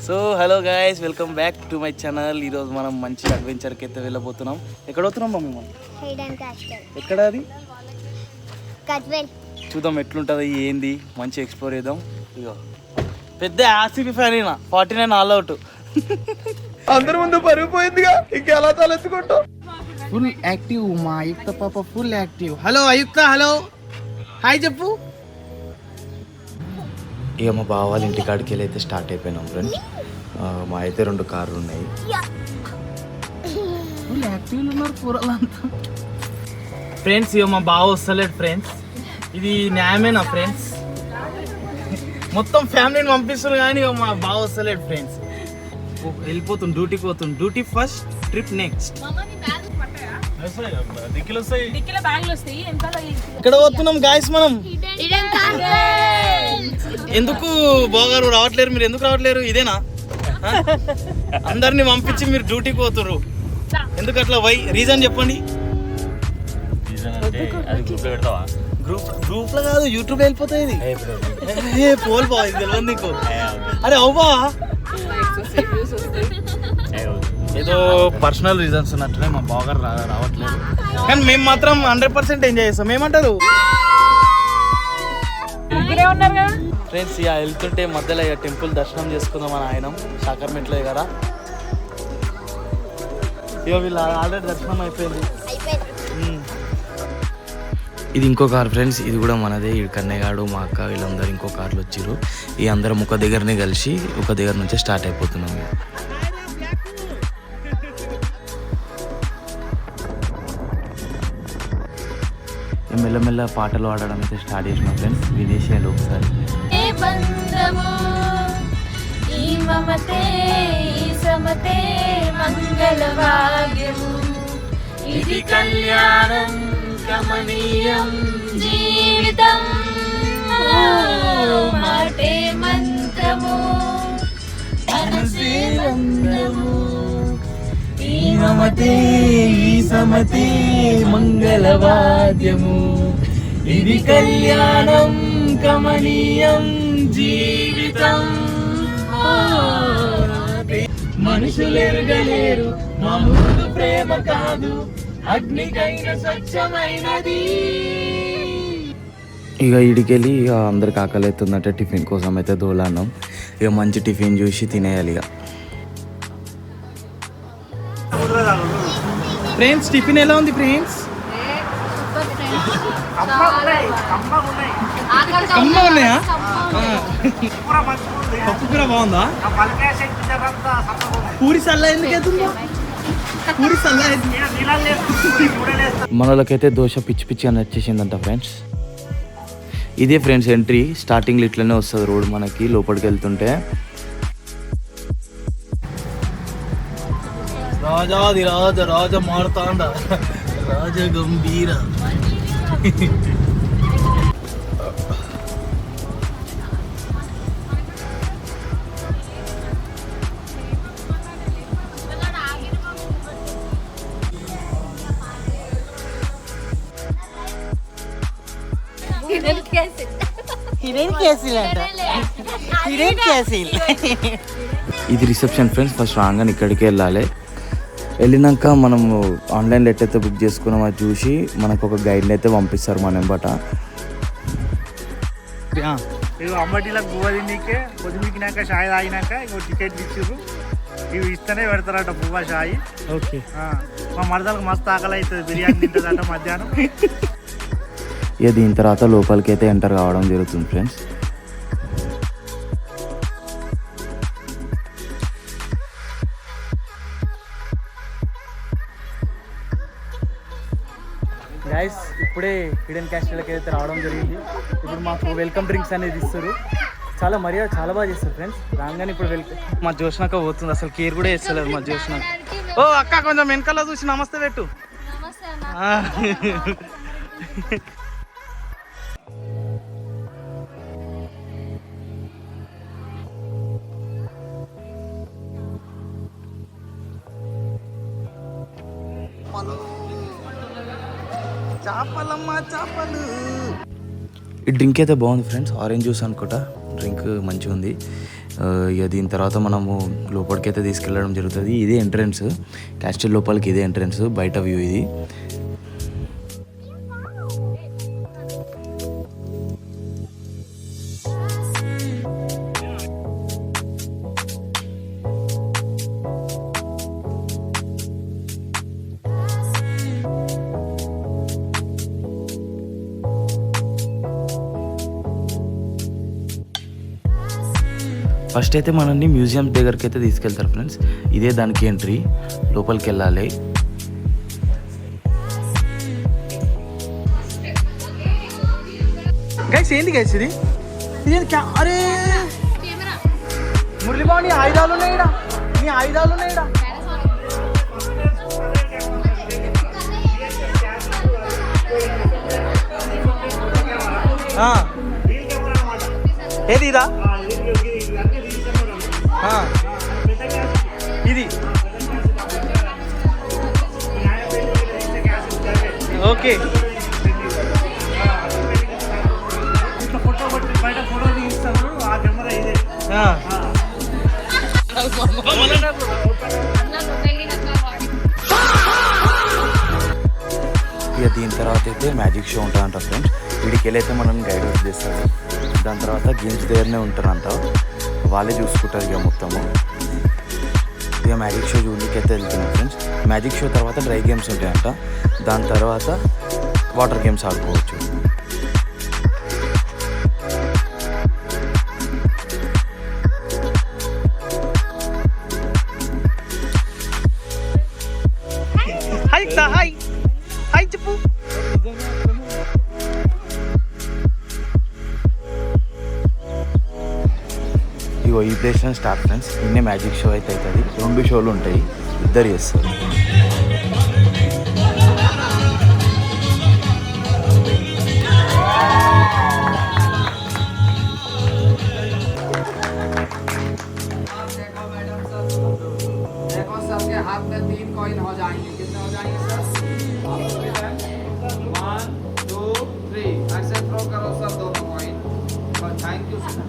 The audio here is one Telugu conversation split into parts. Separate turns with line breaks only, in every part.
So hello guys, welcome back to my channel. ఈరోజు మనం మంచి అడ్వెంచర్కి అయితే వెళ్ళబోతున్నాం. ఎక్కడ పోతున్నాం మమ్మీ మనం? ఎక్కడ అది? చూద్దాం ఎట్లుంటుంది ఏంది, మంచి ఎక్స్ప్లోర్ చేద్దాం. ఇగో పెద్ద ఆర్సీబీ ఫ్యాన్ అయినా 49 ఆల్ అవుట్. అందరి ముందు పరిగిపోయిందిగా, ఇంకెలా తలెత్తుకుంటాం. ఫుల్ యాక్టివ్ మా అయుక్త పాప, full active. Hello Ayukta, hello hi చెప్పు. ఇక మా బావ వాళ్ళ ఇంటికాడికి వెళ్ళి అయితే స్టార్ట్ అయిపోయినాం ఫ్రెండ్స్. మా అయితే 2 కార్లు ఉన్నాయి. ఫుల్ యాక్టివ్లు ఉన్నారు కూరలంతా ఫ్రెండ్స్. ఇక మా బావ వస్తలేడు ఫ్రెండ్స్. ఇది న్యాయమేనా ఫ్రెండ్స్? మొత్తం ఫ్యామిలీని పంపిస్తున్నారు కానీ ఇక మా బావ వస్తలేడు ఫ్రెండ్స్. వెళ్ళిపోతుంది, డ్యూటీకి పోతుంది. Duty first, trip next. ఇక్కడ పోతున్నాం గాయస్ మనం. ఎందుకు బావగారు రావట్లేరు? మీరు ఎందుకు రావట్లేరు? ఇదేనా అందరిని పంపించి మీరు డ్యూటీకి పోతున్నారు? ఎందుకు అట్లా? వై రీజన్ చెప్పండి. గ్రూప్ లో కాదు, యూట్యూబ్ వెళ్ళిపోతాయి. ఇది పోల్ బా, ఇది తెలియదు నీకు? అరే అవ్వా, ఏదో పర్సనల్ రీజన్స్ ఉన్నట్టునే మా బావగారు రావట్లేదు. కానీ మేము మాత్రం 100% ఎంజాయ్ చేస్తాం. ఏమంటారు ఫ్రెండ్స్? ఇక వెళ్తుంటే మధ్యలో ఇక టెంపుల్ దర్శనం చేసుకుందాం అని ఆయన సాకర్మెంట్లో కదా. ఇక వీళ్ళు ఆల్రెడీ దర్శనం అయిపోయింది. ఇది ఇంకో కార్ ఫ్రెండ్స్, ఇది కూడా మనదే. ఈ కన్నయ్యగాడు, మా అక్క, వీళ్ళందరూ ఇంకో కార్లు వచ్చారు. ఈ అందరం ఒక దగ్గరనే కలిసి ఒక దగ్గర నుంచే స్టార్ట్ అయిపోతున్నాం. మెల్లమెల్ల పాటలు పాడడం అయితే స్టార్ట్ చేసిన ఫ్రెండ్స్. విదేశీయాలు ఒకసారి ఇది కళ్యాణం కమనీయం జీవితం మాటే మంత్రము మనసే బంధము ఈ మమతే ఈ సమతే మంగళవాద్యము ఇది కళ్యాణం కమనీయం జీవితం మనుషులెరగలేరు మా ముందు ప్రేమ కాదు అగ్నికైన స్వచ్ఛమైనది. ఇక ఇడికెళ్ళి ఇక అందరికి ఆకలి అవుతుందంటే టిఫిన్ కోసం అయితే దోలాన్నాం. ఇక మంచి టిఫిన్ చూసి తినేయాలి. ఇక ఫ్రెండ్స్ టిఫిన్ ఎలా ఉంది ఫ్రెండ్స్? కమ్మ ఉన్నాయా? పప్పు కూర బాగుందా? పూరి సల్లా ఎందుకు అవుతుందో? పూరి సల్లా మనలకైతే దోశ పిచ్చి పిచ్చి అని వచ్చేసిందంట ఫ్రెండ్స్. ఇదే ఫ్రెండ్స్ ఎంట్రీ. స్టార్టింగ్లో ఇట్లనే వస్తుంది రోడ్ మనకి. లోపలికి వెళ్తుంటే రాజాది రాజ రాజ మార్తాండ రాజ గంభీర. ఇది రిసెప్షన్ ఫ్రెండ్స్. ఫస్ట్ రాగానే ఇక్కడికి వెళ్ళాలి. వెళ్ళినాక మనం ఆన్లైన్లో ఎట్టయితే బుక్ చేసుకున్నాం అది చూసి మనకు ఒక గైడ్ని అయితే పంపిస్తారు మన ఎంబట.
అమ్మటిలా గువ్వ తిన్నాకే పొద్దుమికినాక షాయి తాగినాక ఇంకో టికెట్ ఇచ్చారు. ఇవి ఇస్తేనే పెడతారట బువ్వ షాయి.
ఓకే.
మా మరదలకు మస్తు ఆకలి అవుతుంది, బిర్యానీ తింటుందట మధ్యాహ్నం.
ఇక దీని తర్వాత లోపలికి అయితే ఎంటర్ కావడం జరుగుతుంది ఫ్రెండ్స్. గైస్ ఇప్పుడే హిడెన్ క్యాస్టల్కి అయితే రావడం జరిగింది. ఇప్పుడు మాకు వెల్కమ్ డ్రింక్స్ అనేది ఇస్తారు. చాలా మర్యాద చాలా బాగా చేస్తారు ఫ్రెండ్స్. రాగానే ఇప్పుడు మా జోష్నాక పోతుంది. అసలు కేర్ కూడా చేస్తలేదు మా జోష్నాక. ఓ అక్క కొంచెం వెనకాల చూసి నమస్తే పెట్టు. చేపలు. ఈ డ్రింక్ అయితే బాగుంది ఫ్రెండ్స్. ఆరెంజ్ జ్యూస్ అనుకుంటా. డ్రింక్ మంచిగా ఉంది. ఇక దీని తర్వాత మనము లోపలికి అయితే తీసుకెళ్ళడం జరుగుతుంది. ఇదే ఎంట్రన్స్, క్యాస్టిల్ లోపలికి ఇదే ఎంట్రన్స్, బయట వ్యూ ఇది. ఫస్ట్ అయితే మనల్ని మ్యూజియం దగ్గరికి అయితే తీసుకెళ్తారు ఫ్రెండ్స్. ఇదే దానికి ఎంట్రీ, లోపలికి వెళ్ళాలి. గైస్ ఏంది గైస్ ఇది? అరే మురళిబాబు నీ ఆయుధాలు ఉన్నాయిడా, నీ ఆయుధాలు ఉన్నాయిడా. ఏది ఇదా? ఇది ఓకే. ఇక దీని తర్వాత అయితే మ్యాజిక్ షో ఉంటుందంట ఫ్రెండ్స్. వీడికి వెళ్ళైతే మనం గైడెన్స్ చేస్తారు. దాని తర్వాత గేమ్స్ దగ్గరనే ఉంటారంట, వాళ్ళే చూసుకుంటారు ఇక మొత్తము. ఇక మ్యాజిక్ షో చూడడానికి అయితే వెళ్తున్నాం ఫ్రెండ్స్. మ్యాజిక్ షో తర్వాత డ్రై గేమ్స్ ఉంటాయంట, దాని తర్వాత వాటర్ గేమ్స్ ఆడుకోవచ్చు. హాయ్ చెప్పు. ఇగో ఈ ప్లేస్ స్టార్ట్ ఫ్రెండ్స్. ఇన్నే మ్యాజిక్ షో అయితే అవుతుంది. 2 షోలు ఉంటాయి, ఇద్దరు చేస్తారు.
हाथ में 3 कॉइन हो जाएंगे, कितने हो जाएंगे सर? 1 2 3 ऐसे थ्रो करो सर दोनों coin. Thank you sir.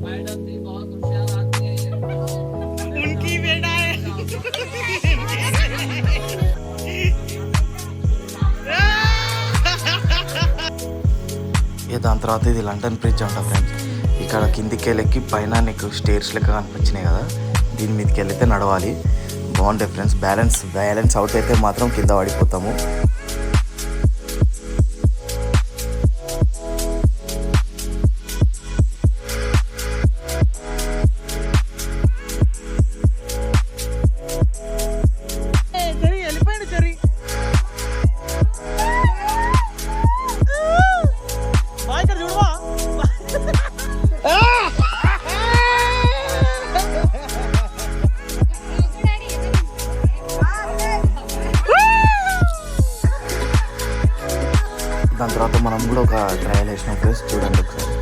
Madam भी बहुत होशियार आदमी है, उनकी बेटा है।
ఇక దాని తర్వాత ఇది లండన్ బ్రిడ్జ్ అంట ఫ్రెండ్స్. ఇక్కడ కిందికి వెళ్ళి పైన నీకు స్టేర్స్ లెక్క కనిపించినాయి కదా, దీని మీదకి వెళ్తే నడవాలి. బాగుంటాయి ఫ్రెండ్స్. బ్యాలెన్స్ అవుట్ అయితే మాత్రం కింద పడిపోతాము. దాని తర్వాత మనం కూడా ఒక ట్రయల్ వేసినాం ఫ్రెండ్స్, చూడండి ఒకసారి.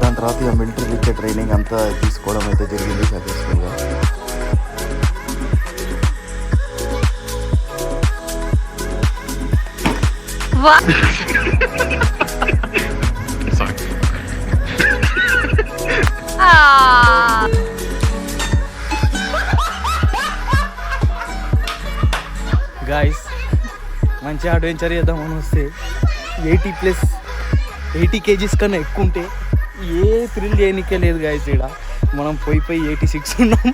దాని తర్వాత ఇక మిలిటరీ ఇచ్చే ట్రైనింగ్ అంతా తీసుకోవడం అయితే జరిగింది సక్సెస్ఫుల్గా. గాయస్ మంచి అడ్వెంచర్ చేద్దామని వస్తే 80 kgs కన్నా ఎక్కువ ఉంటే ఏ థ్రిల్ చేయనికే లేదు గాయస్. ఇక్కడ మనం పోయి 86 ఉన్నాం.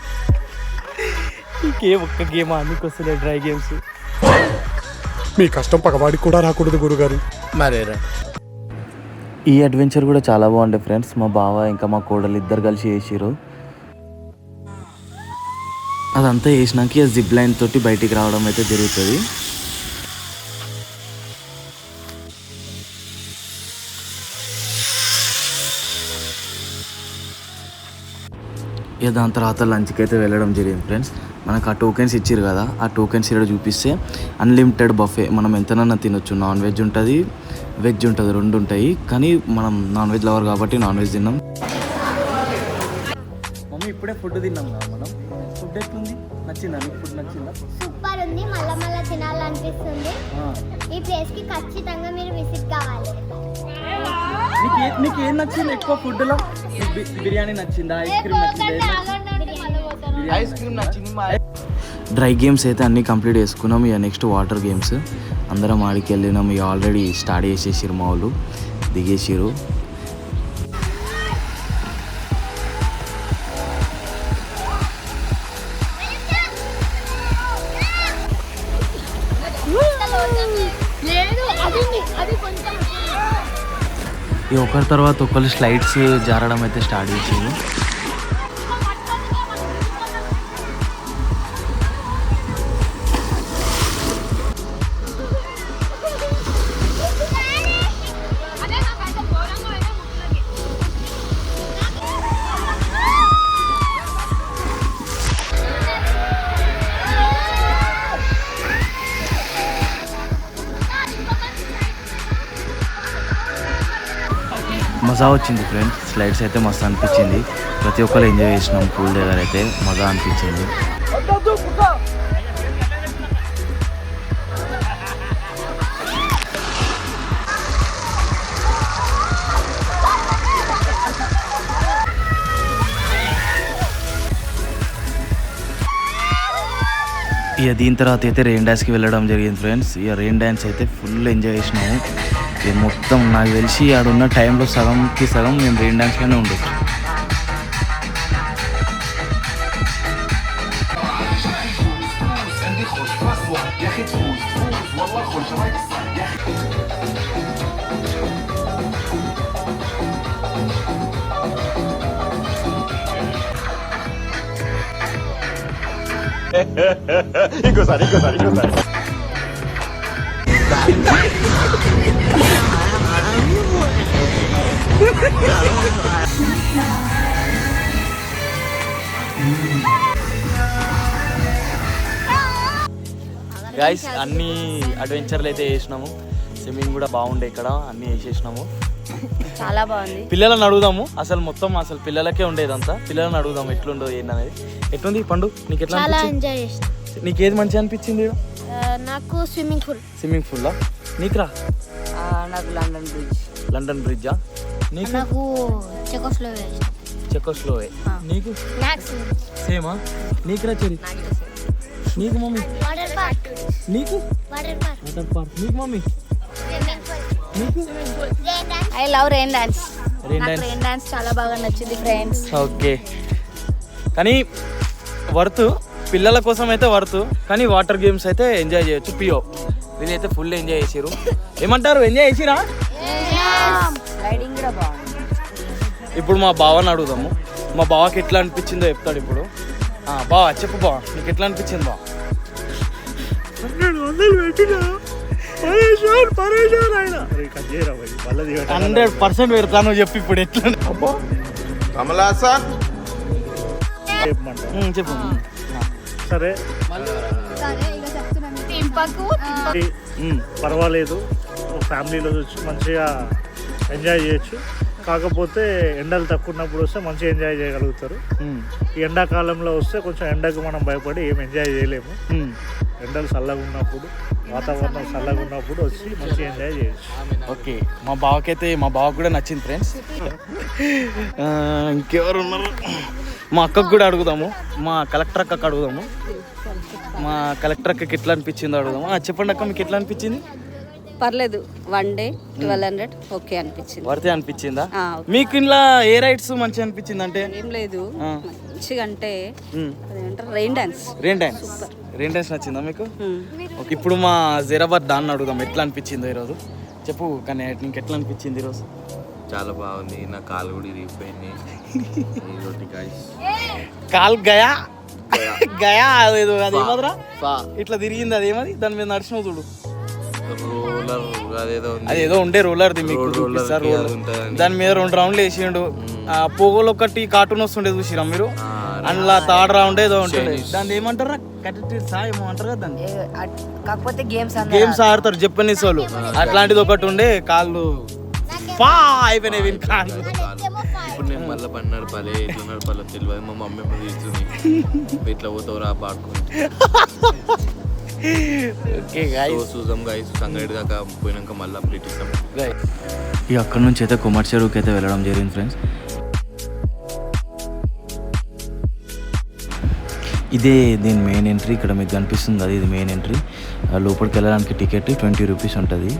ఇంకే ఒక్క గేమ్ అందుకు వస్తుంది డ్రై గేమ్స్.
మీ కష్టం పగవాడికి కూడా రాకూడదు గురుగారు.
మరేరా ఈ అడ్వెంచర్ కూడా చాలా బాగుండే ఫ్రెండ్స్. మా బావ ఇంకా మా కోడలు ఇద్దరు కలిసి చేసిరు. అదంతా వేసినాక జిప్ లైన్ తోటి బయటికి రావడం అయితే జరుగుతుంది. ఇక దాని తర్వాత లంచ్కి అయితే వెళ్ళడం జరిగింది ఫ్రెండ్స్. మనకు ఆ టోకెన్స్ ఇచ్చారు కదా, ఆ టోకెన్స్ ఇక్కడ చూపిస్తే అన్లిమిటెడ్ బఫే, మనం ఎంతనన్నా తినొచ్చు. నాన్ వెజ్ ఉంటుంది, వెజ్ ఉంటుంది, 2 ఉంటాయి. కానీ మనం నాన్ వెజ్ లవర్ కాబట్టి నాన్ వెజ్ తిన్నాం. మమ్మీ ఇప్పుడే ఫుడ్ తిన్నాం కదా మనం. ఫుడ్ ఎట్లుంది? నచ్చిందా నీకు ఫుడ్ నచ్చిందా?
సూపర్ ఉంది, మళ్ళా మళ్ళా తినాలనిపిస్తుంది. ఈ ప్లేస్ కి ఖచ్చితంగా మీరు విజిట్ కావాలి.
నీకు ఏం నచ్చింది ఎక్కువ ఫుడ్లో? బిర్యానీ నచ్చిందా? ఐస్ క్రీమ్ నచ్చిందా? ఐస్ క్రీమ్ నచ్చింది. డ్రై గేమ్స్ అయితే అన్నీ కంప్లీట్ చేసుకున్నాం. ఇక నెక్స్ట్ వాటర్ గేమ్స్ అందరం ఆడికి వెళ్ళినాం. ఇక ఆల్రెడీ స్టార్ట్ చేసేసారు మా వాళ్ళు, దిగేసారు. ఈ ఒకరి తర్వాత ఒకరు స్లైడ్స్ జారడం అయితే స్టార్ట్ చేసారు. మజా వచ్చింది ఫ్రెండ్స్. స్లైడ్స్ అయితే మస్తు అనిపించింది. ప్రతి ఒక్కరు ఎంజాయ్ చేసినాం. పూల్ దగ్గర అయితే మజా అనిపించింది. ఇక దీని తర్వాత అయితే రెయిన్ డ్యాన్స్కి వెళ్ళడం జరిగింది ఫ్రెండ్స్. ఇక రెయిన్ డ్యాన్స్ అయితే ఫుల్ ఎంజాయ్ చేసినాము. ఇక మొత్తం నాకు తెలిసి ఆడున్న టైంలో సగంకి సగం మేము రెయిన్ డ్యాన్స్లోనే ఉండొచ్చు.
ఇంకోసారి
గైస్ అన్ని అడ్వెంచర్లు అయితే చేసినాము. స్విమ్మింగ్ కూడా బాగుండే, ఇక్కడ అన్ని వేసేసినాము.
చాలా బాగుంది.
పిల్లలను అడుగుదాము. అసలు పిల్లలకే ఉండేదంతా. పిల్లలను అడుగుదాము ఎట్లుండో ఏంటనేది. ఎట్లుంది పండు? నీకు ఎట్లా
చాలా
అనిపించింది?
ఎంజాయ్ చేసిన.
నీకేది మంచిగా అనిపించింది?
నాకు స్విమ్మింగ్ పూల్.
స్విమ్మింగ్ పూల్లా? నీకురా?
నాకు
లండన్ బ్రిడ్జా? నీకు?
నాకు
చెకోస్లోవే. నీకు సేమా? నీకురా చెరి? నీకు మమ్మీ?
Water park.
నీకు?
Water park.
Water park. నీకు మమ్మీ? నీకు?
I love rain dance.
Rain
నాకు
డాన్స్.
రెయిన్ డాన్స్ చాలా బాగా నచ్చింది ఫ్రెండ్స్.
ఓకే, కానీ వర్త్ పిల్లల కోసం అయితే వర్త్. కానీ వాటర్ గేమ్స్ అయితే ఎంజాయ్ చేయొచ్చు. పియో వీళ్ళైతే ఫుల్ ఎంజాయ్ చేసిరు. ఏమంటారు, ఎంజాయ్ చేసిరా?
రైడింగ్ కూడా బాగుంది.
ఇప్పుడు మా బావని అడుగుదాము. మా బావకి ఎట్లా అనిపించిందో చెప్తాడు ఇప్పుడు. బావా చెప్పు, బావా నీకు ఎట్లా అనిపించింది? బావ 100% పెడతాను చెప్పి ఇప్పుడు ఎట్లా చెప్పు.
సరే పర్వాలేదు, ఫ్యామిలీలో వచ్చి మంచిగా ఎంజాయ్ చేయొచ్చు. కాకపోతే ఎండలు తక్కువ ఉన్నప్పుడు వస్తే మంచిగా ఎంజాయ్ చేయగలుగుతారు. ఈ ఎండాకాలంలో వస్తే కొంచెం ఎండకు మనం భయపడి ఏం ఎంజాయ్ చేయలేము. ఎండలు చల్లగా ఉన్నప్పుడు, వాతావరణం చల్లగా ఉన్నప్పుడు వచ్చి మంచిగా ఎంజాయ్ చేయొచ్చు.
ఓకే, మా బావకు కూడా నచ్చింది ఫ్రెండ్స్. ఇంకెవరు ఉన్నారు? మా అక్కకు కూడా అడుగుదాము. మా కలెక్టర్ అక్కకు అడుగుదాము. మా కలెక్టర్ అక్కకి ఎట్లా అనిపించిందో అడుగుదాము. చెప్పండి అక్క, మీకు ఎట్లా అనిపించింది?
పర్లేదు, 1 డే 1200 ఓకే అనిపించింది.
వర్తే అనిపించిందా? మీకు ఇంట్లో ఏ రైడ్స్ మంచిగా అనిపించింది? అంటే
ఏం లేదు, మంచిగా అంటే రెయిన్ డాన్స్.
రెయిన్ డాన్స్ నచ్చిందా మీకు? ఓకే, ఇప్పుడు మా జీరాబాద్ దాన్ని అడుగుదాం ఎట్లా అనిపించిందో ఈరోజు. చెప్పు కానీ నీకు ఎట్లా అనిపించింది ఈరోజు?
చాలా బాగుంది. నా కాలు కూడా ఇరిగిపోయింది.
కాలు గయా అదేదో అదేమదరా ఇట్లా తిరిగింది. అదేమది దాని మీద నడిచినావు చూడు,
రోలర్
అదేదో ఉండే రోలర్ది మీకు చూపిస్తారు. దాని మీద 2 రౌండ్లు వేసిండు. పొగలు ఒకటి కార్టూన్ వస్తుండే చూసిరా మీరు? అందులో 3rd రౌండ్ ఏదో ఉంటుంది. దాన్ని ఏమంటారా? ఏమో అంటారు కదా దాన్ని.
కాకపోతే
గేమ్స్ ఆడతారు జపనీస్ వాళ్ళు. అట్లాంటిది ఒకటి ఉండే. కాళ్ళు అయిపోయినాయి వీని కాళ్ళు.
ఇప్పుడు నేను మళ్ళీ బండి నడపాలి, ఎట్లా నడపాలో తెలియదు. మా మమ్మీ ఏమో తీస్తుంది, ఇట్లా పోతావు రా పాడుకుని.
ఓకే గాయ్స్,
చూద్దాం గాయస్, సంగారెడ్డి దాకా పోయినాక మళ్ళీ అప్డేట్ ఇస్తాం.
ఇక అక్కడ నుంచి అయితే కుమార్ చెరువుకి అయితే వెళ్ళడం జరిగింది ఫ్రెండ్స్. ఇదే దీని మెయిన్ ఎంట్రీ. ఇక్కడ మీకు కనిపిస్తుంది అది, ఇది మెయిన్ ఎంట్రీ. లోపలికి వెళ్ళడానికి టికెట్ 20 రూపీస్ ఉంటుంది.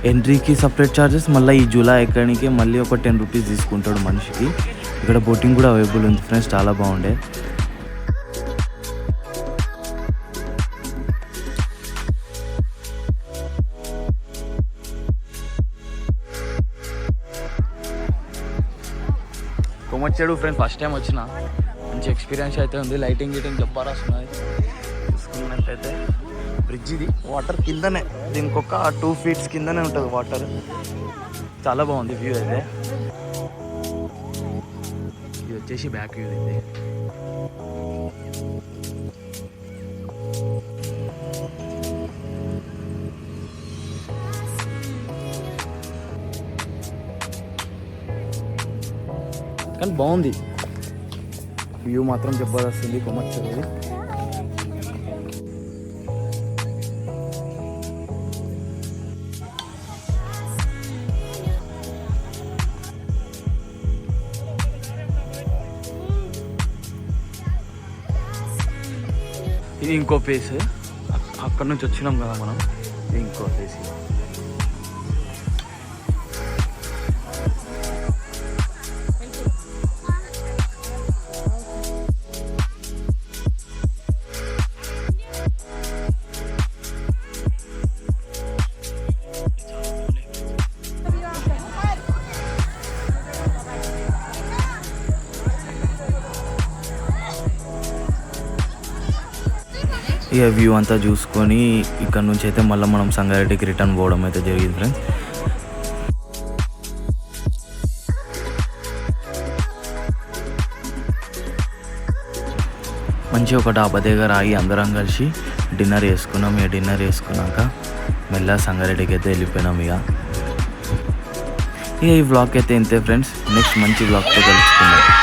ఎంట్రీకి సపరేట్ ఛార్జెస్, మళ్ళీ ఈ జూలా ఎక్కడానికి మళ్ళీ ఒక 10 రూపీస్ తీసుకుంటాడు మనిషికి. ఇక్కడ బోటింగ్ కూడా అవైలబుల్ ఉంది ఫ్రెండ్స్, చాలా బాగుండే. కొమర్చాడు ఫ్రెండ్స్, ఫస్ట్ టైం వచ్చిన, మంచి ఎక్స్పీరియన్స్ అయితే ఉంది. లైటింగ్ గిటింగ్ జబర్దస్త్ ఉన్నది. చూసుకున్నట్టయితే బ్రిడ్జ్ ఇది వాటర్ కిందనే, దీనికి ఒక 2 feet కిందనే ఉంటుంది వాటర్. చాలా బాగుంది వ్యూ అయితే. ఇది వచ్చేసి బ్యాక్ వ్యూ ఇది. కానీ బాగుంది వ్యూ మాత్రం జబర్దస్తుంది కొమర్చాడు. ఇది ఇంకో ప్లేస్, అక్కడ నుంచి వచ్చినాం కదా మనం. ఇది ఇంకో ప్లేస్. ఇక వ్యూ అంతా చూసుకొని ఇక్కడ నుంచి అయితే మళ్ళీ మనం సంగారెడ్డికి రిటర్న్ పోవడం అయితే జరిగింది ఫ్రెండ్స్. మంచిగా ఒక డాబా దగ్గర ఆగి అందరం కలిసి డిన్నర్ చేసుకున్నాం. ఇక డిన్నర్ చేసుకున్నాక మెల్లగా సంగారెడ్డికి అయితే వెళ్ళిపోయినాం. ఇక ఈ వ్లాగ్ అయితే ఇంతే ఫ్రెండ్స్. నెక్స్ట్ మంచి వ్లాగ్తో కలుసుకుందాం.